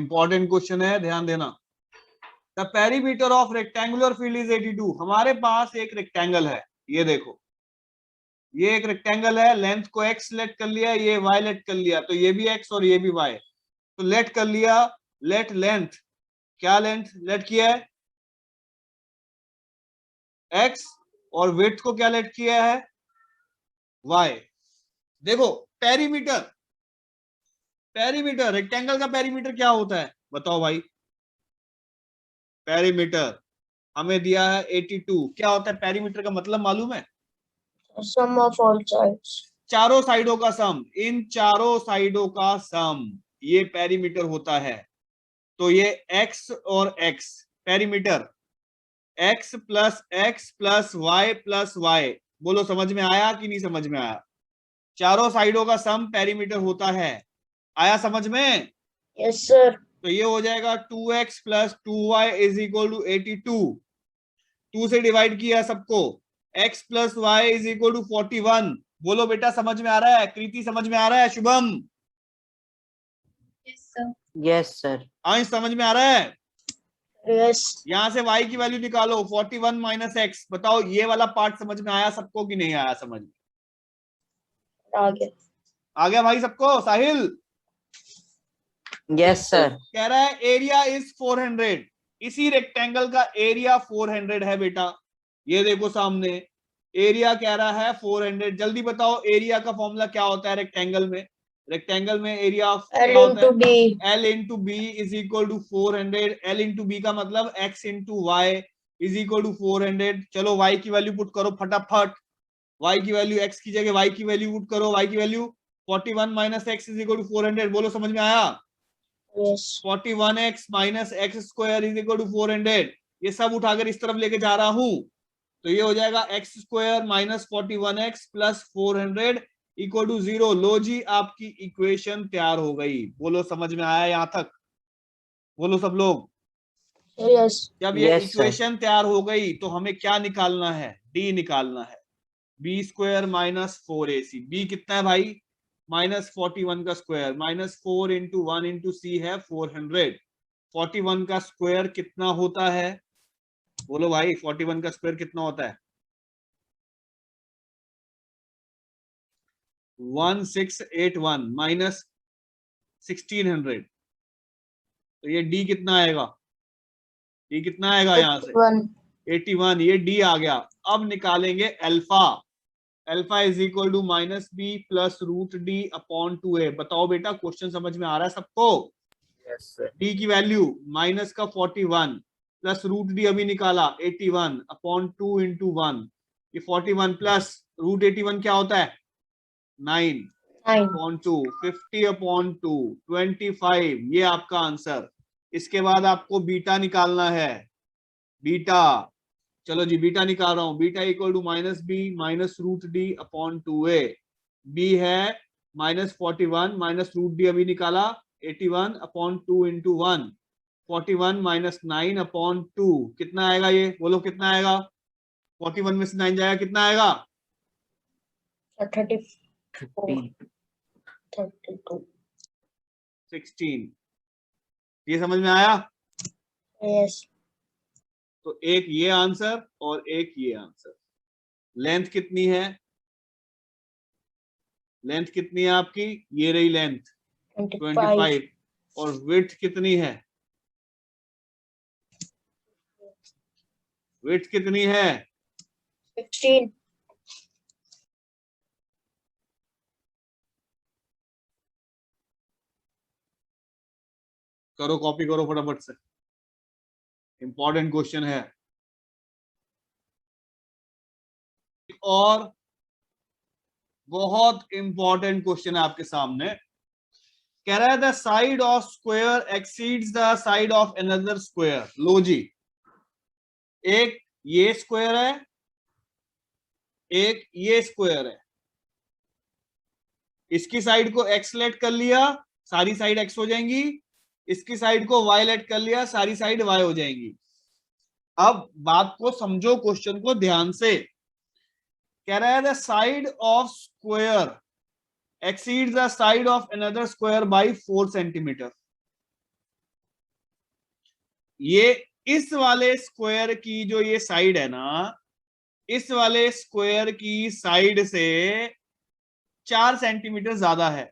Important question है, ध्यान देना। The perimeter of rectangular field is 82। हमारे पास एक रेक्टेंगल है, ये देखो, ये एक रेक्टेंगल है, लेंथ को x लेट कर लिया, ये y लेट कर लिया, तो ये भी x और ये भी y, तो लेट कर लिया। लेट लेंथ, क्या लेंथ लेट किया है? x, और विड्थ को क्या लेट किया है? y। देखो पेरीमीटर, पेरीमीटर रेक्टेंगल का पेरीमीटर क्या होता है बताओ भाई? पेरीमीटर हमें दिया है 82, क्या होता है पेरीमीटर का मतलब मालूम है? सम ऑफ ऑल साइड्स, चारों साइडों का सम, इन चारों साइडों का सम, ये पेरीमीटर होता है। तो ये x और x, perimeter x plus y plus y, बोलो समझ में आया कि नहीं समझ में आया? चारों साइडों का सम पेरीमीटर होता है, आया समझ में? Yes sir. तो ये हो जाएगा 2x plus 2y is equal to 82। 2 से डिवाइड किया सबको, x plus y is equal to 41। बोलो बेटा समझ में आ रहा है? कृति समझ में आ रहा है? शुभम? Yes sir. अंश समझ में आ रहा है? यस। यहां से y की वैल्यू निकालो, 41 माइनस x। बताओ ये वाला पार्ट समझ में आया सबको कि नहीं आया समझ में? आ गया भाई सबको? साहिल? Yes sir. कह रहा है एरिया इज 400। इसी रेक्टेंगल का एरिया 400 है बेटा, ये देखो सामने एरिया कह रहा है 400। जल्दी बताओ एरिया का फॉर्मूला क्या होता है रेक्टेंगल में? रेक्टेंगल में एरिया क्या होता है? L into b is equal to 400। L into b का मतलब x into y is equal to 400। चलो y की वैल्यू पुट करो फटाफट, y की वैल्यू x की जगह y की वैल्यू पुट करो। y की value 41 minus x is equal to 400। बोलो समझ में आया? 41x minus x square is equal to 400। ये सब उठाकर इस तरफ लेके जा रहा हूं, तो ये हो जाएगा x square minus 41x plus 400 equal to 0। लो जी, आपकी इक्वेशन तैयार हो गई। बोलो समझ में आया यहां तक? बोलो सब लोग। यस। जब ये Yes, इक्वेशन तैयार हो गई तो हमें क्या निकालना है? डी निकालना है। B square minus 4ac, B कितना है भाई? माइनस 41 का स्क्वायर, माइनस 4 इंटू 1 इंटू सी है 400। 41 का स्क्वायर कितना होता है? बोलो भाई 41 का स्क्वायर कितना होता है? 1681 माइनस 1600, तो ये डी कितना आएगा? डी कितना आएगा यहां से? 81। ये डी आ गया। अब निकालेंगे alpha. Alpha is equal to minus B plus root D upon 2a। बताओ बेटा क्वेश्चन समझ में आ रहा है सबको? Yes sir. डी की वैल्यू माइनस का 41 प्लस रूट डी अभी निकाला 81 अपॉन 2 इंटू 1। ये 41 प्लस रूट 81 क्या होता है? 9 अपॉन 2, 50 अपॉन 2, 25। ये आपका आंसर। इसके बाद आपको बीटा निकालना है, बीटा। चलो जी बीटा निकाल रहा हूं। Beta equal to minus B minus root D upon 2a। B है माइनस 41 माइनस रूट डी अभी निकाला 81 अपॉन 2 इंटू 1। 41 माइनस 9 अपॉन 2 कितना आएगा? ये बोलो कितना आएगा? 41 में से 9 जाएगा कितना आएगा? 16। ये समझ में आया? यस। तो एक ये आंसर और एक ये आंसर। लेंथ कितनी है? लेंथ कितनी है आपकी? ये रही लेंथ 25। और विड्थ कितनी है? विड्थ कितनी है? 16। करो कॉपी करो फटाफट से, इंपॉर्टेंट क्वेश्चन है। और बहुत इंपॉर्टेंट क्वेश्चन है आपके सामने। कह रहा है the side of square exceeds the side of another square. लो जी, एक ये स्क्वायर है, एक ये स्क्वायर है। इसकी साइड को एक्स लेट कर लिया, सारी साइड एक्स हो जाएंगी। इसकी साइड को वाई लेट कर लिया, सारी साइड वाई हो जाएंगी। अब बात को समझो, क्वेश्चन को ध्यान से। कह रहा है the side of square exceeds the side of another square by 4 centimetre. ये इस वाले स्क्वायर की जो ये साइड है ना, इस वाले स्क्वायर की साइड से 4 सेंटीमीटर ज्यादा है।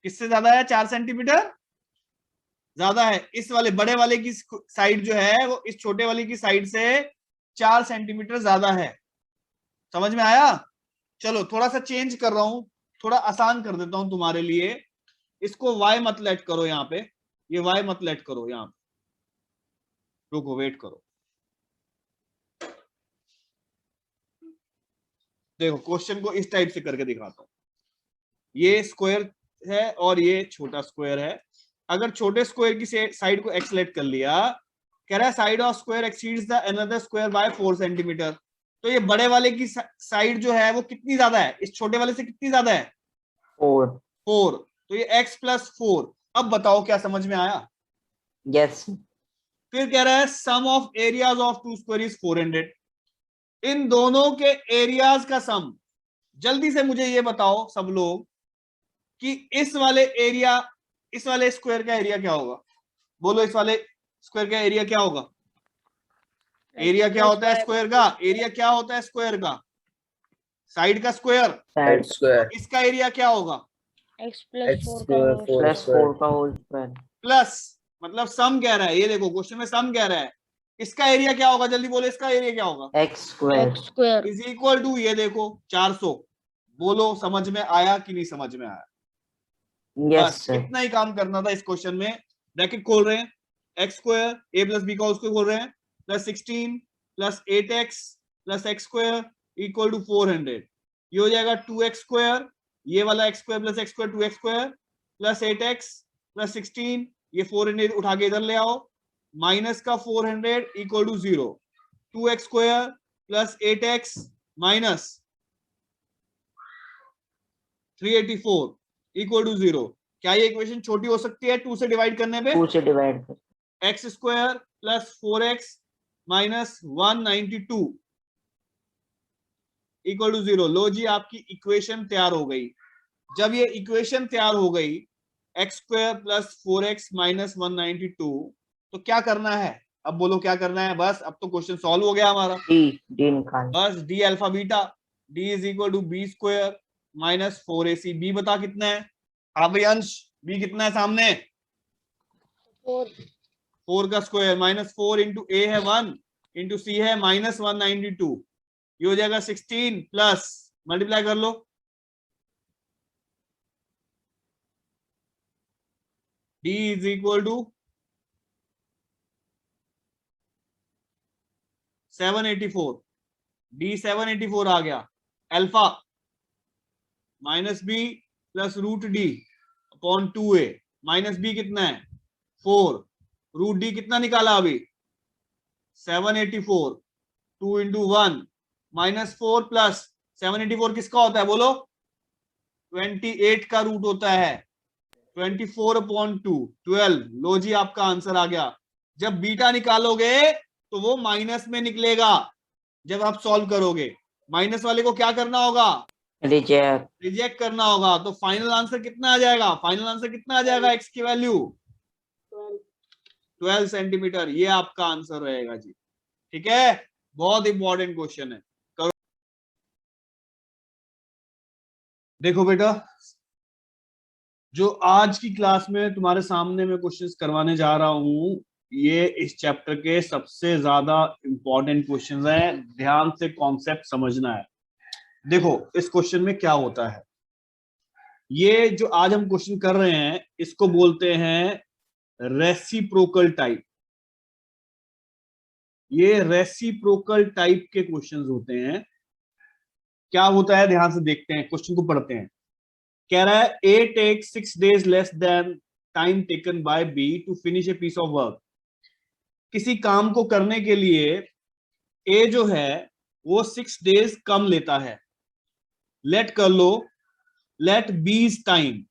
किससे ज्यादा है? 4 सेंटीमीटर ज्यादा है। इस वाले बड़े वाले की साइड जो है वो इस छोटे वाले की साइड से 4 सेंटीमीटर ज्यादा है। समझ में आया? चलो थोड़ा सा चेंज कर रहा हूं, थोड़ा आसान कर देता हूं तुम्हारे लिए। इसको y मत लेट करो यहाँ पे, ये y मत लेट करो यहाँ पे, रुको वेट करो। देखो क्वेश्चन को इस टाइप से करके दिखाता हूं। ये स्क्वायर है और ये छोटा स्क्वायर है। अगर छोटे स्क्वायर की साइड को x लेट कर लिया, कह रहा है side of square exceeds the another square by 4 centimetre. तो ये बड़े वाले की साइड जो है वो कितनी ज्यादा है? इस छोटे वाले से कितनी ज्यादा है? 4। तो ये x प्लस 4। अब बताओ क्या समझ में आया? यस। फिर कह रहा है sum of areas of two square is 400। इन दोनों के एरियाज का सम। जल्दी से मुझे ये बताओ सब लोग कि इस वाले स्क्वायर का एरिया क्या होगा? बोलो इस वाले स्क्वायर का एरिया क्या होगा? एरिया क्या होता है स्क्वायर का? एरिया क्या होता है स्क्वायर का? साइड का स्क्वायर। साइड स्क्वायर इसका एरिया क्या होगा? x प्लस 4 का प्लस होल 4 का होल स्क्वायर। प्लस मतलब सम कह रहा है। ये देखो क्वेश्चन में सम कह रहा है। इसका एरिया क्या होगा? जल्दी बोलो इसका एरिया क्या होगा? X square square is equal to, ये देखो 400। बोलो समझ में आया कि नहीं समझ में आया? यस बस सर। इतना ही काम करना था इस क्वेश्चन में। ब्रैकेट खोल रहे हैं, x square a plus b का उसको खोल रहे हैं, plus 16 plus 8x plus x square equal to 400। ये हो जाएगा 2x स्क्वायर, ये वाला x square plus x square 2x square plus 8x plus 16, ये 400 उठा के इधर ले आओ, माइनस का 400 equal to 0। 2x square plus 8x minus 384 equal to 0। क्या ये इक्वेशन छोटी हो सकती है 2 से डिवाइड करने पे? 2 से डिवाइड कर। X square plus 4x minus 192 equal to 0। लो जी आपकी इक्वेशन तैयार हो गई। जब ये इक्वेशन तैयार हो गई x square plus 4x minus 192, तो क्या करना है? अब बोलो क्या करना है? बस अब तो क्वेश्चन सॉल्व हो गया हमारा। डी निकाल। बस d alpha beta, d is equal to B square minus 4ac। B बता कितना है? हाँ भाई अंश, बी कितना है सामने? 4 का स्क्वायर माइनस 4 इंटू ए है 1 इंटू सी है माइनस 192। ये हो जाएगा 16 प्लस मल्टीप्लाई कर लो, D is equal to 784। D 784 आ गया। Alpha minus B plus root D upon 2a। Minus B कितना है? 4। रूट डी कितना निकाला अभी? 784। 2 इंटू 1 माइनस 4 प्लस 784 किसका होता है बोलो? 28 का रूट होता है। 24 अपॉन 2 12। लो जी आपका आंसर आ गया। जब बीटा निकालोगे तो वो माइनस में निकलेगा। जब आप सॉल्व करोगे माइनस वाले को क्या करना होगा? रिजेक्ट करना होगा। तो फाइनल आंसर कितना आ जाएगा? फाइनल आंसर कितना आ जाएगा? एक्स की वैल्यू 12 सेंटीमीटर। ये आपका आंसर रहेगा जी। ठीक है, बहुत इंपॉर्टेंट क्वेश्चन है। करो देखो बेटा, जो आज की क्लास में तुम्हारे सामने मैं क्वेश्चंस करवाने जा रहा हूं, ये इस चैप्टर के सबसे ज्यादा इंपॉर्टेंट क्वेश्चंस हैं। ध्यान से कॉन्सेप्ट समझना है। देखो इस क्वेश्चन में क्या होता है, ये जो आज हम क्वेश्चन कर रहे हैं इसको बोलते हैं रेसिप्रोकल टाइप। ये रेसिप्रोकल टाइप के क्वेश्चंस होते हैं। क्या होता है ध्यान से देखते हैं, क्वेश्चन को पढ़ते हैं। कह रहा है A take 6 days less than time taken by B to finish a piece of work. किसी काम को करने के लिए ए जो है वो 6 days कम लेता है। लेट कर लो, लेट बीज टाइम,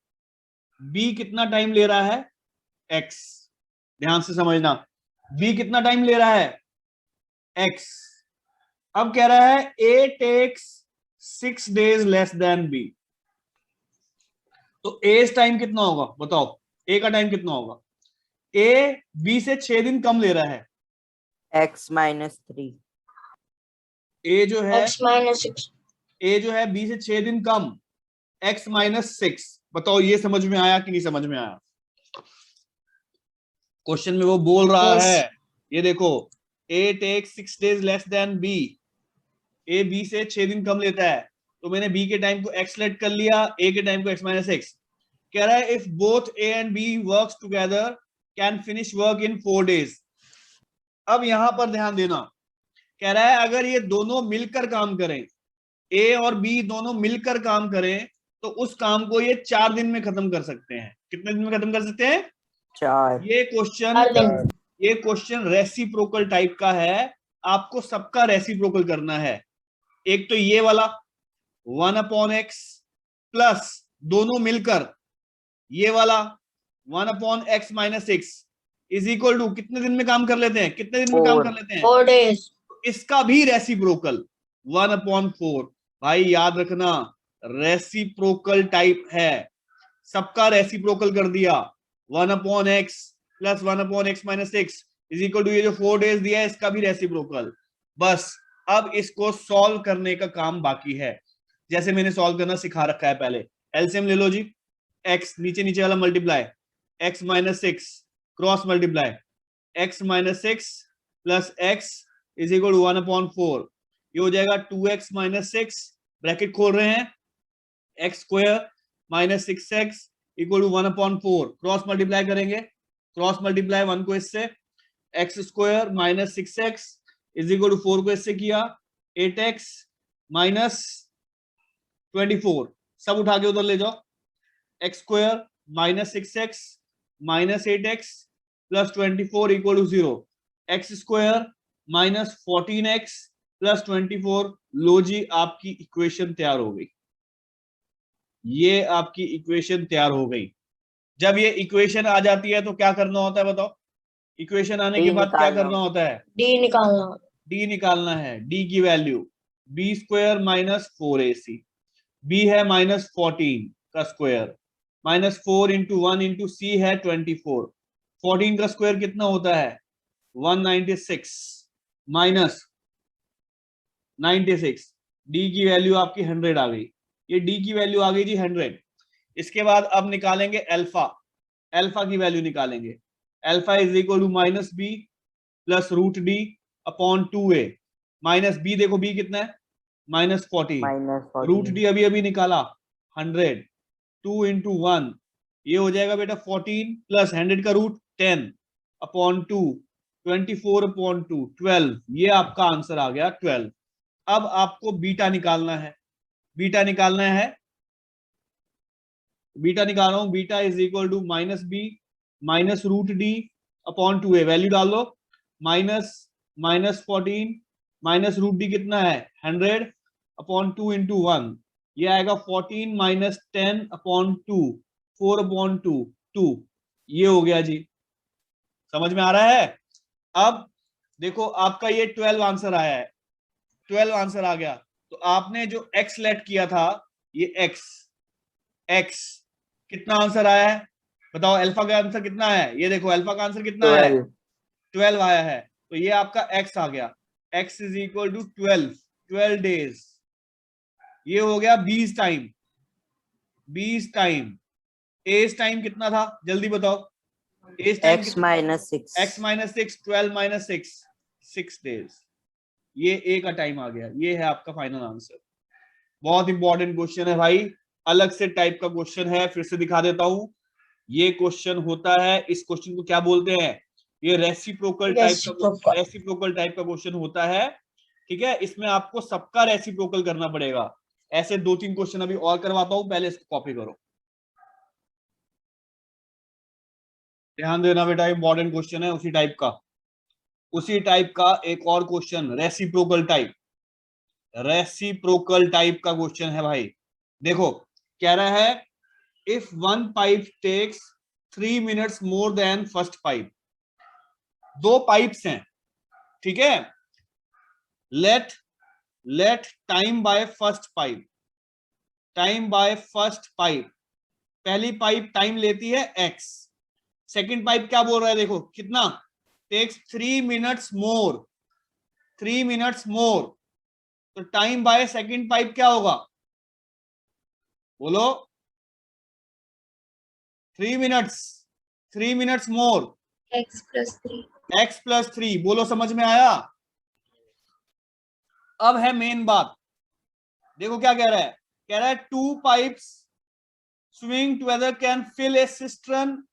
बी कितना टाइम ले रहा है? एक्स। ध्यान से समझना, बी कितना टाइम ले रहा है? एक्स। अब कह रहा है A takes 6 days less than B. तो ए टाइम कितना होगा बताओ? ए का टाइम कितना होगा? ए बी से 6 दिन कम ले रहा है, x minus 3. ए जो है x minus 6. ए जो है बी से 6 दिन कम, x माइनस 6। बताओ ये समझ में आया कि नहीं समझ में आया? क्वेश्चन में वो बोल रहा Yes. है, ये देखो, A take 6 days less than B, A B से 6 दिन कम लेता है, तो मैंने बी के टाइम को x लेट कर लिया, ए के टाइम को x माइनस 6। कह रहा है if both a and b works together can finish work in 4 days। अब यहां पर ध्यान देना, कह रहा है अगर ये दोनों मिलकर काम करें, ए और बी दोनों मिलकर काम करें, तो उस काम को ये 4 दिन में खत्म कर सकते हैं। कितने दिन में खत्म कर सकते हैं? 4. ये क्वेश्चन रेसिप्रोकल टाइप का है, आपको सबका रेसिप्रोकल करना है। एक तो ये वाला 1/x प्लस दोनों मिलकर ये वाला 1/x minus 6 is equal to कितने दिन में काम कर लेते हैं? कितने दिन में काम कर लेते हैं? 4 days. इसका भी रेसिप्रोकल 1/4। भाई याद रखना, रेसिप्रोकल टाइप है, सबका रेसिप्रोकल कर दिया। 1/x plus 1/x minus 6 is equal to ये जो 4 days दिया है, इसका भी रेसिप्रोकल। बस अब इसको सॉल्व करने का काम बाकी है, जैसे मैंने सॉल्व करना सिखा रखा है पहले। एलसीएम ले लो जी, x नीचे नीचे वाला multiply, x minus 6 cross multiply, x minus 6 plus x is equal to 1/4। ये हो जाएगा 2x माइनस 6, ब्रैकेट खोल रहे हैं, x square minus 6x equal to 1/4। Cross multiply करेंगे, क्रॉस मल्टीप्लाई 1 को इससे, x square minus 6x is equal to 4 को इससे किया, 8x माइनस 24, सब उठा के उधर ले जाओ। x square minus 6x minus 8x plus 24 equal to 0। x square minus 14x plus 24। लो जी, आपकी इक्वेशन तैयार हो गई। ये आपकी इक्वेशन तैयार हो गई। जब ये इक्वेशन आ जाती है तो क्या करना होता है बताओ? इक्वेशन आने के बाद क्या करना होता है? D निकालना। d निकालना है। d की value b square minus 4ac, b है माइनस 14 का square, minus 4 into 1 into c है 24। 14 का स्क्वायर कितना होता है? 196 माइनस 96। d की वैल्यू आपकी 100 आ गई। ये d की वैल्यू आ गई जी 100। इसके बाद अब निकालेंगे अल्फा, अल्फा की वैल्यू निकालेंगे। Alpha is equal to minus B plus root D upon 2a। Minus B देखो b कितना है? माइनस 14। रूट डी अभी अभी निकाला 100, 2 इंटू 1 ये हो जाएगा बेटा 14 प्लस 100 का रूट 10 अपॉन 2, 24 अपॉन 2 12। ये आपका आंसर आ गया 12। अब आपको बीटा निकालना है। बीटा निकालना है, बीटा निकाल रहा हूं। Beta is equal to minus B minus root D upon 2a। Value डाल दो, माइनस 14 माइनस रूट डी कितना है? 100 अपॉन 2 इंटू 1 ये आएगा 14 माइनस 10 अपॉन 2, 4 अपॉन 2 2। ये हो गया जी, समझ में आ रहा है? अब देखो आपका ये 12 आंसर आया है, 12 आंसर आ गया। तो आपने जो x लेट किया था, ये x कितना आंसर आया है बताओ? अल्फा का आंसर कितना है? ये देखो अल्फा का आंसर कितना है? 12 आया है। तो ये आपका x आ गया, x is equal to 12 days. ये हो गया 20 टाइम। 20 टाइम एज टाइम कितना था जल्दी बताओ? A's time x minus 6, x minus 6, 12 minus 6, 6 days. ये ए का टाइम आ गया। ये है आपका फाइनल आंसर। बहुत इंपॉर्टेंट क्वेश्चन है भाई, अलग से टाइप का क्वेश्चन है। फिर से दिखा देता हूं, ये क्वेश्चन होता है, इस क्वेश्चन को क्या बोलते हैं? ये रेसिप्रोकल टाइप का क्वेश्चन होता है। ठीक है, इसमें आपको सबका रेसिप्रोकल करना पड़ेगा। ऐसे 2-3 क्वेश्चन अभी और करवाता हूं, पहले इसको कॉपी करो। ध्यान देना बेटा, इंपॉर्टेंट क्वेश्चन है उसी टाइप का। उसी टाइप का एक और question reciprocal type, reciprocal type का क्वेश्चन है भाई। देखो कह रहा है if one pipe takes 3 minutes more than first pipe. 2 pipes हैं, ठीक है। Let time by first pipe, time by first pipe. पहली पाइप टाइम लेती है x, सेकंड पाइप क्या बोल रहा है, देखो कितना, takes 3 minutes more, 3 minutes more, तो टाइम बाय सेकंड पाइप क्या होगा, बोलो, 3 minutes, 3 minutes more, x plus 3. x plus 3, बोलो समझ में आया। अब है मेन बात, देखो क्या कह रहा है 2 pipes swing together can fill a cistern,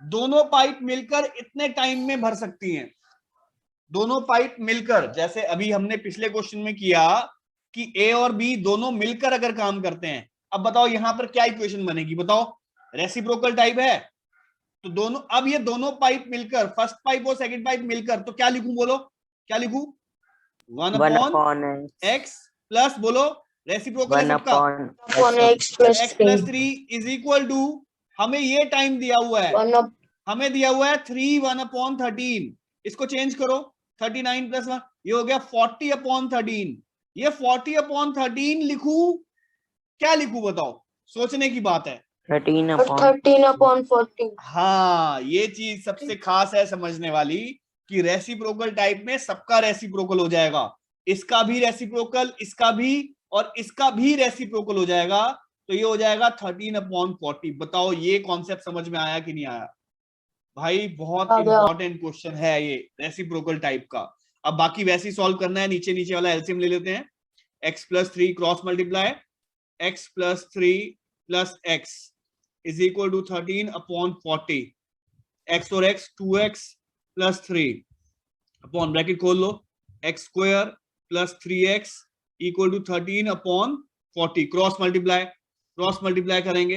दोनों पाइप मिलकर इतने टाइम में भर सकती हैं, दोनों पाइप मिलकर, जैसे अभी हमने पिछले क्वेश्चन में किया कि ए और बी दोनों मिलकर अगर काम करते हैं। अब बताओ यहां पर क्या इक्वेशन बनेगी, बताओ, रेसिप्रोकल टाइप है तो दोनों, अब ये दोनों पाइप मिलकर, फर्स्ट पाइप और सेकंड पाइप मिलकर, तो क्या लिखूं, बोलो क्या लिखूं, 1 अपॉन एक्स प्लस, बोलो रेसिप्रोकल है सबका, Upon x plus x plus 3. 3 is equal to, हमें ये टाइम दिया हुआ है, 1 up. हमें दिया हुआ है 3 1 अपॉन 13, इसको चेंज करो 39 प्लस 1, ये हो गया 40 अपॉन 13, ये 40 अपॉन 13 लिखूं, क्या लिखूं बताओ, सोचने की बात है। 13 upon 40. हाँ, ये चीज सबसे खास है समझने वाली कि रेसिप्रोकल टाइप में सबका रेसिप्रोकल हो जाएगा, इसका भी रेसिप्रोकल, इसका भी और इसका भी रेसिप्रोकल हो जाएगा, तो ये हो जाएगा 13 अपॉन 40। बताओ ये कॉन्सेप्ट समझ में आया कि नहीं आया भाई, बहुत इंपॉर्टेंट क्वेश्चन है ये रेसिप्रोकल टाइप का। अब बाकी वैसे ही सॉल्व करना है, नीचे नीचे वाला एलसीएम ले लेते हैं, x plus 3 cross multiply x plus 3 plus x is equal to 13 upon 40, x और x 2x plus 3 upon bracket खोल लो, x square plus 3x equal to 13 upon 40, cross multiply करेंगे,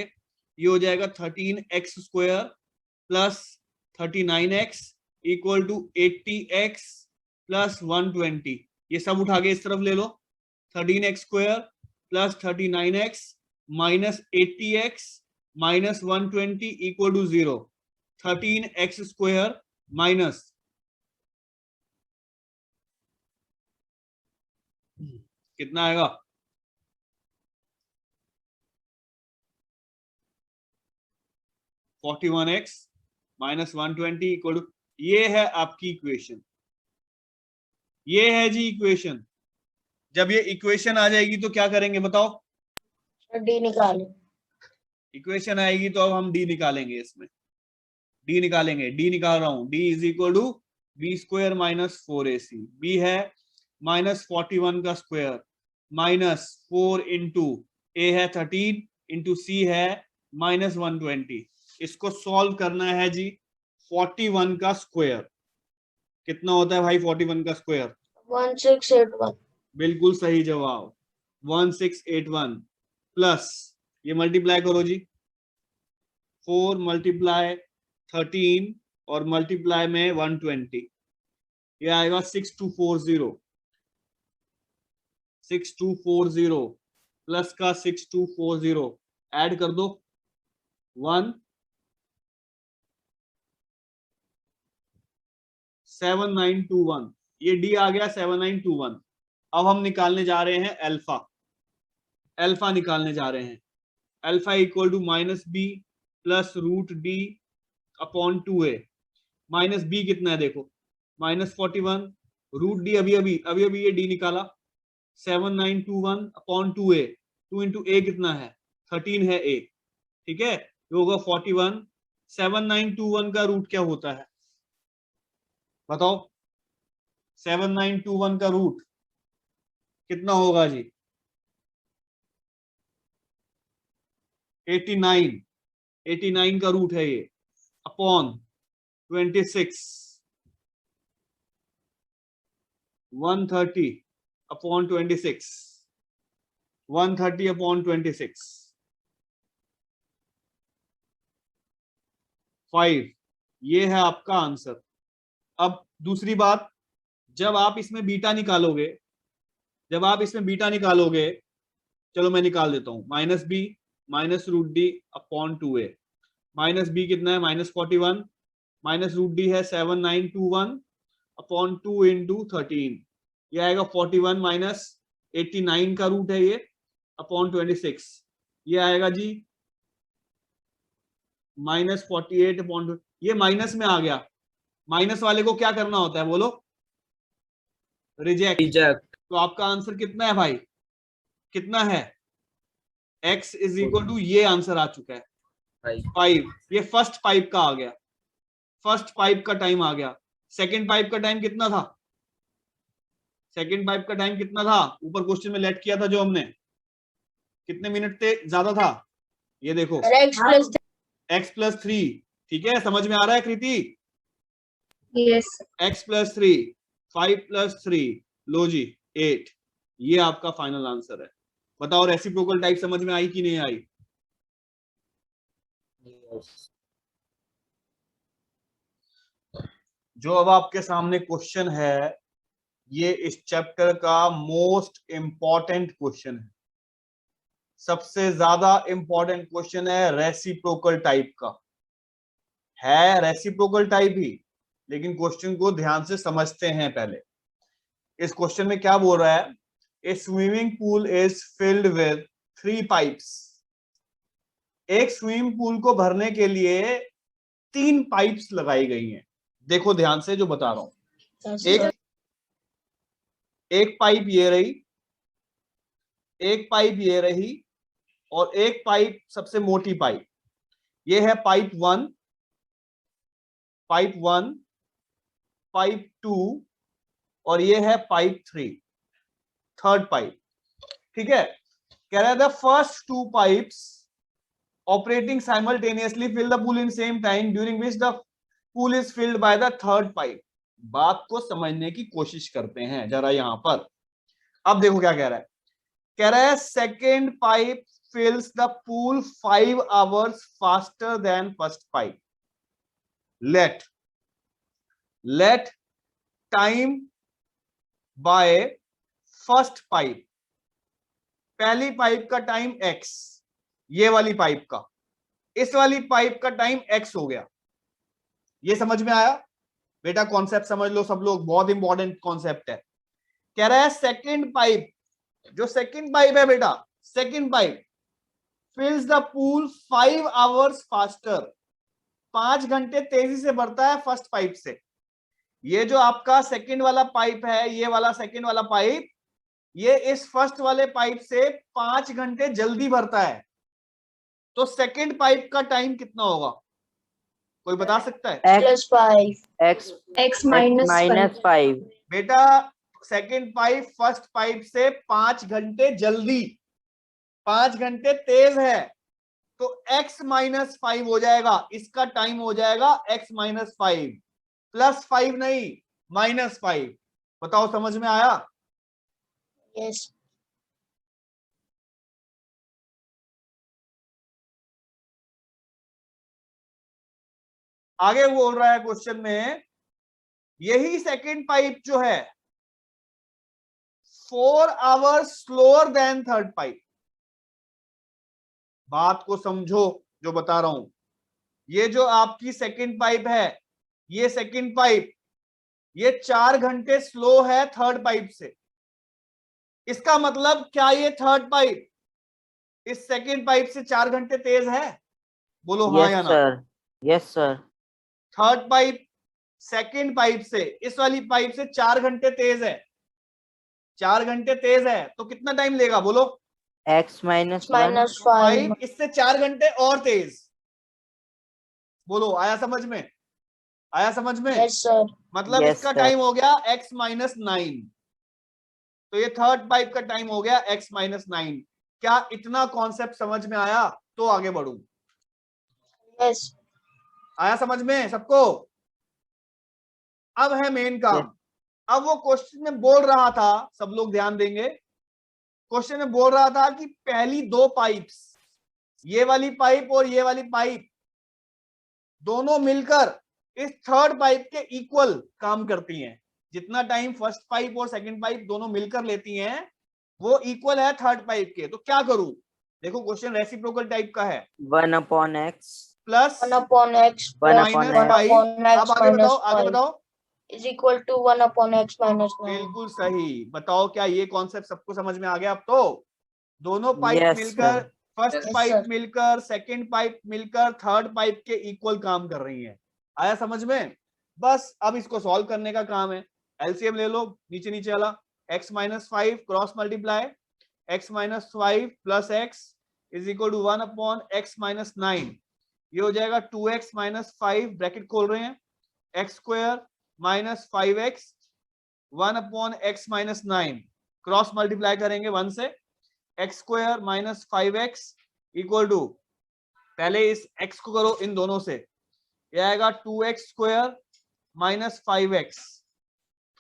ये हो जाएगा 13x square plus 39x equal to 80x plus 120, ये सब उठा के इस तरफ ले लो, 13x square plus 39x minus 80x minus 120 equal to 0, 13x square minus कितना आएगा, (41x माइनस 120 इक्वल टू), ये है आपकी इक्वेशन, ये है जी इक्वेशन। जब ये इक्वेशन आ जाएगी तो क्या करेंगे बताओ, D निकालें. इक्वेशन आएगी तो अब हम डी निकालेंगे, इसमें डी निकालेंगे, डी निकाल रहा हूं, D is equal to B square minus 4ac, B है माइनस 41 का स्क्वायर माइनस 4 इंटू ए है 13 इंटू सी है माइनस 120, इसको सॉल्व करना है जी, 41 का स्क्वायर कितना होता है भाई, 41 का स्क्वायर 1681. बिल्कुल सही जवाब, 1681 प्लस, ये मल्टीप्लाई करो जी, 4 मल्टीप्लाई 13 और मल्टीप्लाई में 120, ये आएगा 6240, 6240 प्लस का 6240 ऐड कर दो 1 7921, ये डी आ गया 7921। अब हम निकालने जा रहे हैं अल्फा, अल्फा निकालने जा रहे हैं, alpha equal to minus B plus root D upon 2a, minus B कितना है देखो माइनस 41, रूट डी अभी अभी ये डी निकाला 7921 अपॉन 2a, 2 इंटू ए कितना है 13 है a, ठीक है, ये होगा 41, 7921 का रूट क्या होता है बताओ, 7921 का रूट कितना होगा जी, 89, 89 का रूट है ये अपॉन 26, 130 अपॉन 26, 130 अपॉन 26, 5, ये है आपका आंसर। अब दूसरी बात, जब आप इसमें बीटा निकालोगे, जब आप इसमें बीटा निकालोगे, चलो मैं निकाल देता हूं, minus B minus root D upon 2a, minus B कितना है माइनस 41, माइनस रूट डी है 7921 अपॉन 2 इंटू 13, ये आएगा 41 माइनस 89 का रूट है ये अपॉन 26, ये आएगा जी माइनस 48 अपॉन, ये माइनस में आ गया, माइनस वाले को क्या करना होता है बोलो? रिजेक्ट। रिजेक्ट। तो आपका आंसर कितना है भाई? कितना है? x इज इक्वल टू, ये आंसर आ चुका है 5। ये फर्स्ट पाइप का आ गया, फर्स्ट पाइप का टाइम आ गया। सेकंड पाइप का टाइम कितना था? सेकंड पाइप का टाइम कितना था? ऊपर क्वेश्चन में लेट किया था जो हमने, कितने मिनट थे ज्यादा था? ये देखो x+3। ठीक है, समझ में आ रहा है कृति? यस x+3, 5+3, लो जी 8। ये आपका फाइनल आंसर है। बताओ रेसिप्रोकल टाइप समझ में आई कि नहीं आई? जो अब आपके सामने क्वेश्चन है, ये इस चैप्टर का मोस्ट इंपॉर्टेंट क्वेश्चन है, सबसे ज्यादा इंपॉर्टेंट क्वेश्चन है। रेसिप्रोकल टाइप का है, रेसिप्रोकल टाइप ही, लेकिन क्वेश्चन को ध्यान से समझते हैं पहले। इस क्वेश्चन में क्या बोल रहा है? A swimming pool is filled with 3 pipes. एक स्विमिंग पूल को भरने के लिए 3 पाइप्स लगाई गई हैं। देखो ध्यान से जो बता रहा हूं, एक पाइप ये रही, एक पाइप ये रही, और एक पाइप सबसे मोटी पाइप, ये है पाइप 1, पाइप 1, पाइप 2, और ये है पाइप 3, थर्ड पाइप। ठीक है, कह रहा है the first 2 pipes operating simultaneously fill the pool in same time during which the pool is filled by the third pipe. बात को समझने की कोशिश करते हैं जरा यहां पर। अब देखो क्या कह रहा है, कह रहा है second pipe fills the pool 5 hours faster than first pipe. Let time by first pipe, पहली पाइप का टाइम x, ये वाली पाइप का, इस वाली पाइप का टाइम x हो गया। ये समझ में आया बेटा? कॉन्सेप्ट समझ लो सब लोग, बहुत इंपॉर्टेंट कॉन्सेप्ट है। कह रहा है सेकेंड पाइप, जो सेकेंड पाइप है बेटा, second pipe fills the pool 5 hours faster, 5 घंटे तेजी से बढ़ता है फर्स्ट पाइप से। ये जो आपका सेकंड वाला पाइप है, ये वाला सेकंड वाला पाइप, ये इस फर्स्ट वाले पाइप से 5 घंटे जल्दी भरता है। तो सेकंड पाइप का टाइम कितना होगा? कोई बता सकता है? x minus 5। बेटा सेकंड पाइप फर्स्ट पाइप से 5 घंटे जल्दी, 5 घंटे तेज है, तो x-5 हो जाएगा। इसका टाइम हो जाएगा x-5, +5 नहीं, -5। बताओ समझ में आया? यस आगे बोल रहा है क्वेश्चन में, यही सेकंड पाइप जो है 4 hours slower then third pipe. बात को समझो जो बता रहा हूं। ये जो आपकी सेकंड पाइप है, ये सेकंड पाइप, ये 4 घंटे स्लो है थर्ड पाइप से। इसका मतलब क्या ये थर्ड पाइप इस सेकंड पाइप से 4 घंटे तेज है? बोलो हाँ या ना। Yes sir. Third pipe second pipe से, इस वाली पाइप से 4 घंटे तेज है, 4 घंटे तेज है, तो कितना टाइम लेगा बोलो? -5 इससे 4 घंटे और तेज। बोलो आया समझ में? आया समझ में? यस सर मतलब Yes, इसका sir. टाइम हो गया x-9, तो ये थर्ड पाइप का टाइम हो गया x-9। क्या इतना कॉन्सेप्ट समझ में आया? तो आगे बढ़ू। यस आया समझ में सबको? अब है मेन काम। अब वो क्वेश्चन में बोल रहा था, सब लोग ध्यान देंगे, क्वेश्चन में बोल रहा था कि पहली 2 पाइप्स, ये वाली पाइप और ये वाली पाइप, दोनों मिलकर इस थर्ड पाइप के इक्वल काम करती हैं। जितना टाइम फर्स्ट पाइप और सेकंड पाइप दोनोों मिलकर लेती हैं, वो इक्वल है थर्ड पाइप के। तो क्या करूं? देखो क्वेश्चन रेसिप्रोकल टाइप का है। 1/x plus 1/x -5। अब आगे बताओ, आगे बताओ। is equal to 1/x minus 9. बिल्कुल सही। बताओ क्या ये कॉन्सेप्ट सबको समझ में आ गया? अब तो दोनों पाइप Yes, मिलकर, sir. First Yes, pipe sir. मिलकर, सेकंड पाइप मिलकर थर्ड पाइप के इक्वल काम कर रही हैं। आया समझ में? बस अब इसको सॉल्व करने का काम है। एलसीएम ले लो, नीचे नीचे वाला, x minus 5 cross multiply x minus 5 plus x is equal to 1 upon x minus 9। ये हो जाएगा 2x माइनस 5 ब्रैकेट खोल रहे हैं, x square minus 5x 1 upon x minus 9 cross multiply करेंगे 1 से, x square minus 5x equal to, पहले इस x को करो इन दोनों से, ये आएगा 2x स्क्वायर माइनस 5x,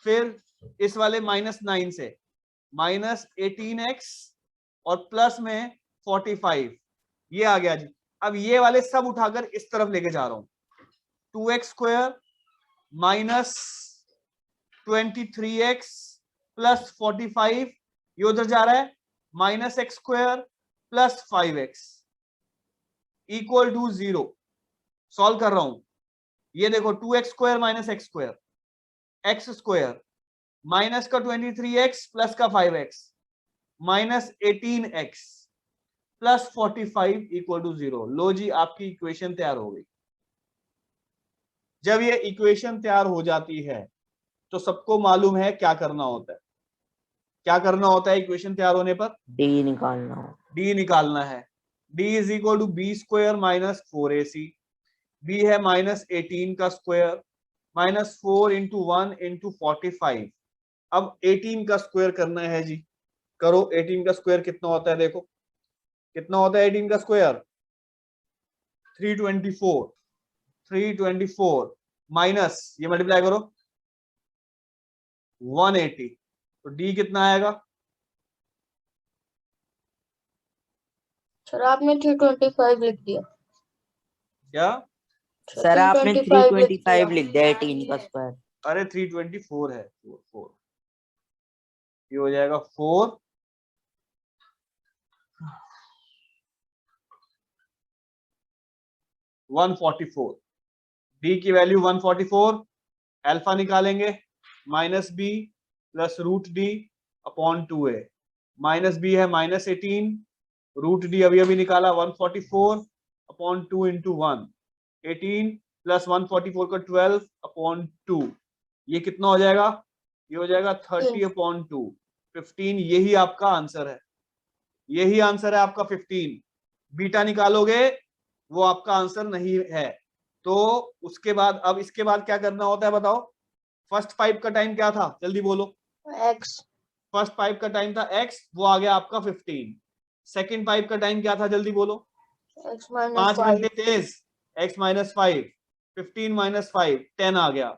फिर इस वाले माइनस 9 से माइनस 18x और प्लस में 45, ये आ गया जी। अब ये वाले सब उठाकर इस तरफ लेके जा रहा हूं, 2x square minus 23x plus 45, ये उधर जा रहा है, minus x square plus 5x equal to 0। Solve कर रहा हूं, ये देखो 2x square minus x square, x square minus का 23x प्लस का 5x minus 18x plus 45 equal to 0। लो जी, आपकी इक्वेशन तैयार हो गई। जब ये इक्वेशन तैयार हो जाती है तो सबको मालूम है क्या करना होता है। क्या करना होता है इक्वेशन तैयार होने पर? डी निकालना हो, डी निकालना है। D is equal to B square minus 4ac, B है माइनस 18 का स्क्वायर माइनस 4 इंटू 1 इंटू 45। अब 18 का स्क्वायर करना है जी, करो। 18 का स्क्वायर कितना होता है, देखो कितना होता है 18 का स्क्वायर, 324। 324 माइनस ये मल्टीप्लाई करो 180, तो डी कितना आएगा? सर आपने 325 लिख दिया। क्या सर आपने 325 लिख 325 दिया। लिख दिया 18 का स्क्वायर। अरे 324 है, 4 ये हो जाएगा 4 144। डी की वैल्यू 144, अल्फा निकालेंगे minus B plus root D upon 2a, minus B है माइनस 18, रूट डी अभी अभी निकाला 144 अपॉन 2 इंटू 1, 18 प्लस 144 का 12 अपॉन 2, ये कितना हो जाएगा? ये हो जाएगा 30 अपॉन 2, 15। यही आपका आंसर है, यही आंसर है आपका 15। बीटा निकालोगे वो आपका आंसर नहीं है। तो उसके बाद अब इसके बाद क्या करना होता है बताओ? फर्स्ट पाइप का टाइम क्या था, जल्दी बोलो। x फर्स्ट पाइप का टाइम था x, वो आ गया आपका 15। सेकंड पाइप का टाइम क्या था, जल्दी बोलो। x माइनस 5 5 घंटे तेज, x माइनस 5, 15 माइनस 5 10 आ गया।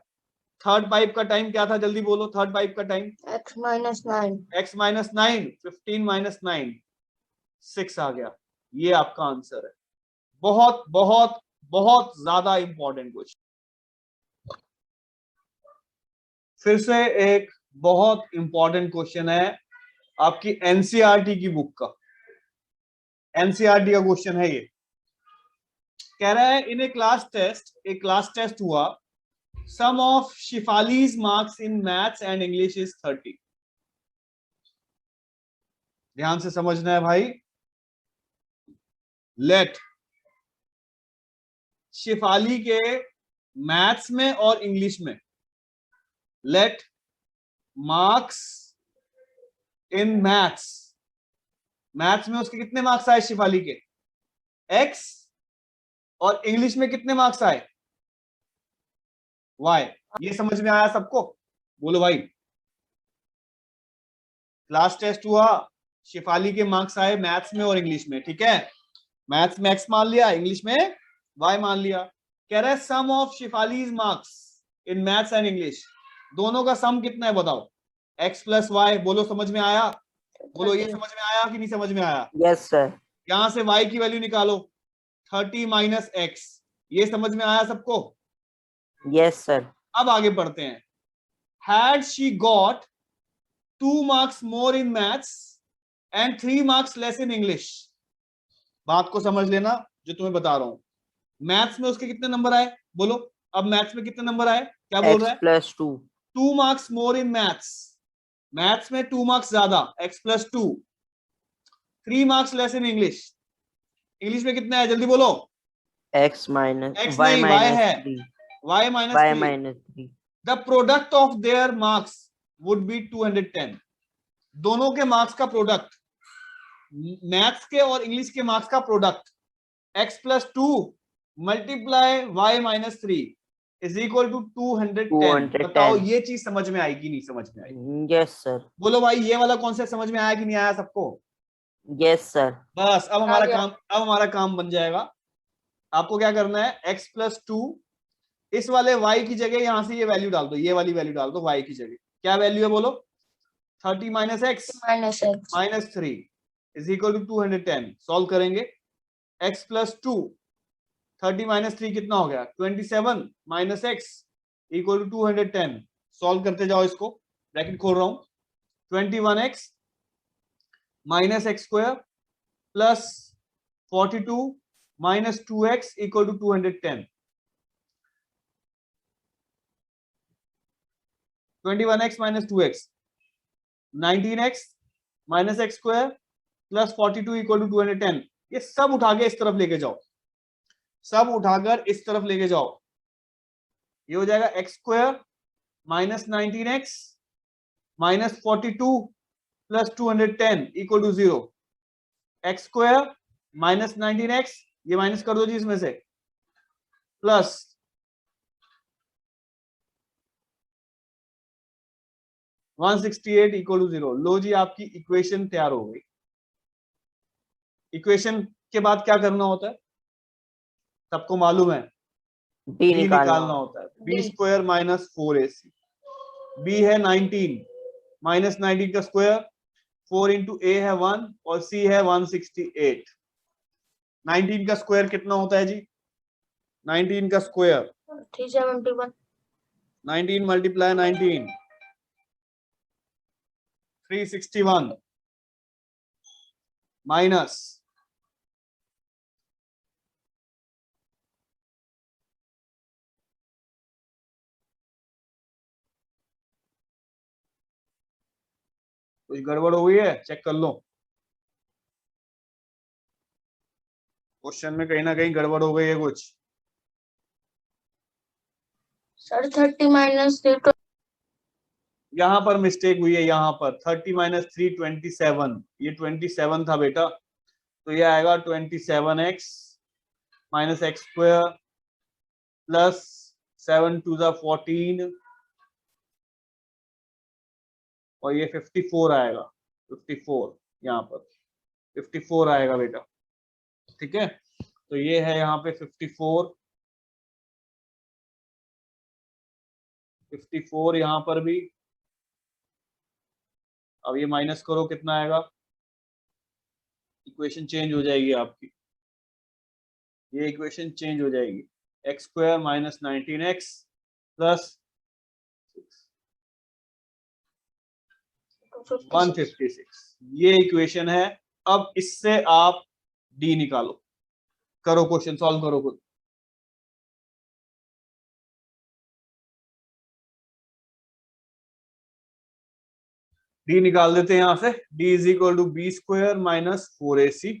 थर्ड पाइप का टाइम क्या था, जल्दी बोलो। थर्ड पाइप का time x minus 9 x minus 9, 15 minus 9 6 आ गया। ये आपका आंसर है। बहुत बहुत बहुत ज्यादा इंपॉर्टेंट क्वेश्चन। फिर से एक बहुत इंपॉर्टेंट क्वेश्चन है आपकी एनसीईआरटी की बुक का। एनसीईआरटी का क्वेश्चन है ये। कह रहा है इन ए क्लास टेस्ट, एक क्लास टेस्ट हुआ, sum of Shifali's marks in maths and English is 30। ध्यान से समझना है भाई। लेट शिफाली के मैथ्स में और इंग्लिश में, let marks in maths, maths में उसके कितने मार्क्स आए शिफाली के, x, और इंग्लिश में कितने मार्क्स आए, y। ये समझ में आया सबको? बोलो भाई। क्लास टेस्ट हुआ, शिफाली के मार्क्स आए मैथ्स में और इंग्लिश में, ठीक है। मैथ्स में x मान लिया, इंग्लिश में y मान लिया। कह रहा है sum of Shifali's marks in maths and English, दोनों का सम कितना है बताओ। x प्लस वाई, बोलो समझ में आया? बोलो ये समझ में आया कि नहीं समझ में आया? Yes sir. यहां से y की वैल्यू निकालो 30 माइनस x, ये समझ में आया सबको? Yes sir. अब आगे बढ़ते हैं। Had she got 2 marks more in maths and 3 marks less in English, बात को समझ लेना जो तुम्हें बता रहा हूं। मैथ्स में उसके कितने नंबर आए बोलो। अब मैथ्स में कितने नंबर आए, क्या बोल रहा है? x+2। 2 marks more in maths, maths में 2 marks ज्यादा, x+2। 3 marks less in English, English में कितना है जल्दी बोलो। x माइनस x y नहीं, y माइनस है। 3। y minus y 3. minus 3. The product of their marks would be 210. दोनों के मार्क्स का प्रोडक्ट, मैथ्स के और इंग्लिश के मार्क्स का product, x plus 2 multiply y minus 3 is equal to 210. 210. बताओ ये चीज समझ में आएगी नहीं समझ में आएगी? Yes sir. बोलो भाई ये वाला कॉन्सेप्ट समझ में आया कि नहीं आया सबको? Yes sir. बस अब आ गया। हमारा काम बन जाएगा। आपको क्या करना है, x plus 2 इस वाले y की जगह यहां से ये वैल्यू डाल दो, ये वाली वैल्यू डाल दो y की जगह। क्या वैल्यू है बोलो? 30 minus x minus x minus 3 is equal to 210. Solve करेंगे। x plus 2 30 minus 3 कितना हो गया? 27 minus x equal to 210. Solve करते जाओ इसको, ब्रैकेट खोल रहा हूं। 21x minus x square plus 42 minus 2x equal to 210. 21x minus 2x, 19x minus x square plus 42 equal to 210. ये सब उठा के इस तरफ लेके जाओ, सब उठाकर इस तरफ लेके जाओ। ये हो जाएगा x square minus 19x minus 42 plus 210 equal to 0। x square minus 19x, ये माइनस कर दो जी इसमें से, प्लस 168 इक्वल टू 0। लो जी आपकी इक्वेशन तैयार हो गई। इक्वेशन के बाद क्या करना होता है सबको मालूम है, b b निकालना होता है। b square minus 4ac, b है 19 माइनस 19 का स्क्वायर, 4 इंटू a है 1 और c है 168। 19 का स्क्वायर कितना होता है जी? 19 का स्क्वायर 371 19 मल्टीप्लाई 19 361 माइनस कुछ गड़बड़ हो गई है, चेक कर लो। क्वेश्चन में कहीं ना कहीं गड़बड़ हो गई है कुछ। सर 30 माइनस 3 यहाँ पर मिस्टेक हुई है, यहाँ पर 30 माइनस 3 27, ये 27 था बेटा, तो ये आएगा 27x minus x square plus 7 to the 14 और ये 54 आएगा, 54 यहाँ पर 54 आएगा बेटा, ठीक है। तो ये है यहाँ पे 54 यहाँ पर भी। अब ये माइनस करो कितना आएगा, इक्वेशन चेंज हो जाएगी आपकी, ये इक्वेशन चेंज हो जाएगी। X square minus 19x plus 156, ये इक्वेशन है। अब इससे आप डी निकालो, करो क्वेश्चन सॉल्व करो खुद। डी निकाल देते हैं यहां से। D is equal to B square minus 4ac,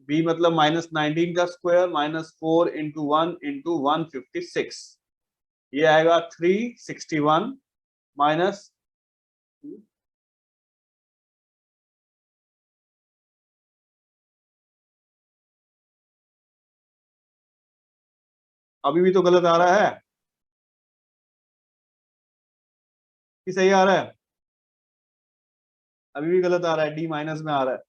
B मतलब माइनस 19 का स्क्वायर माइनस 4 इंटू 1 इंटू 156, ये आएगा 361 माइनस अभी भी तो गलत आ रहा है कि सही आ रहा है? अभी भी गलत आ रहा है, डी माइनस में आ रहा है।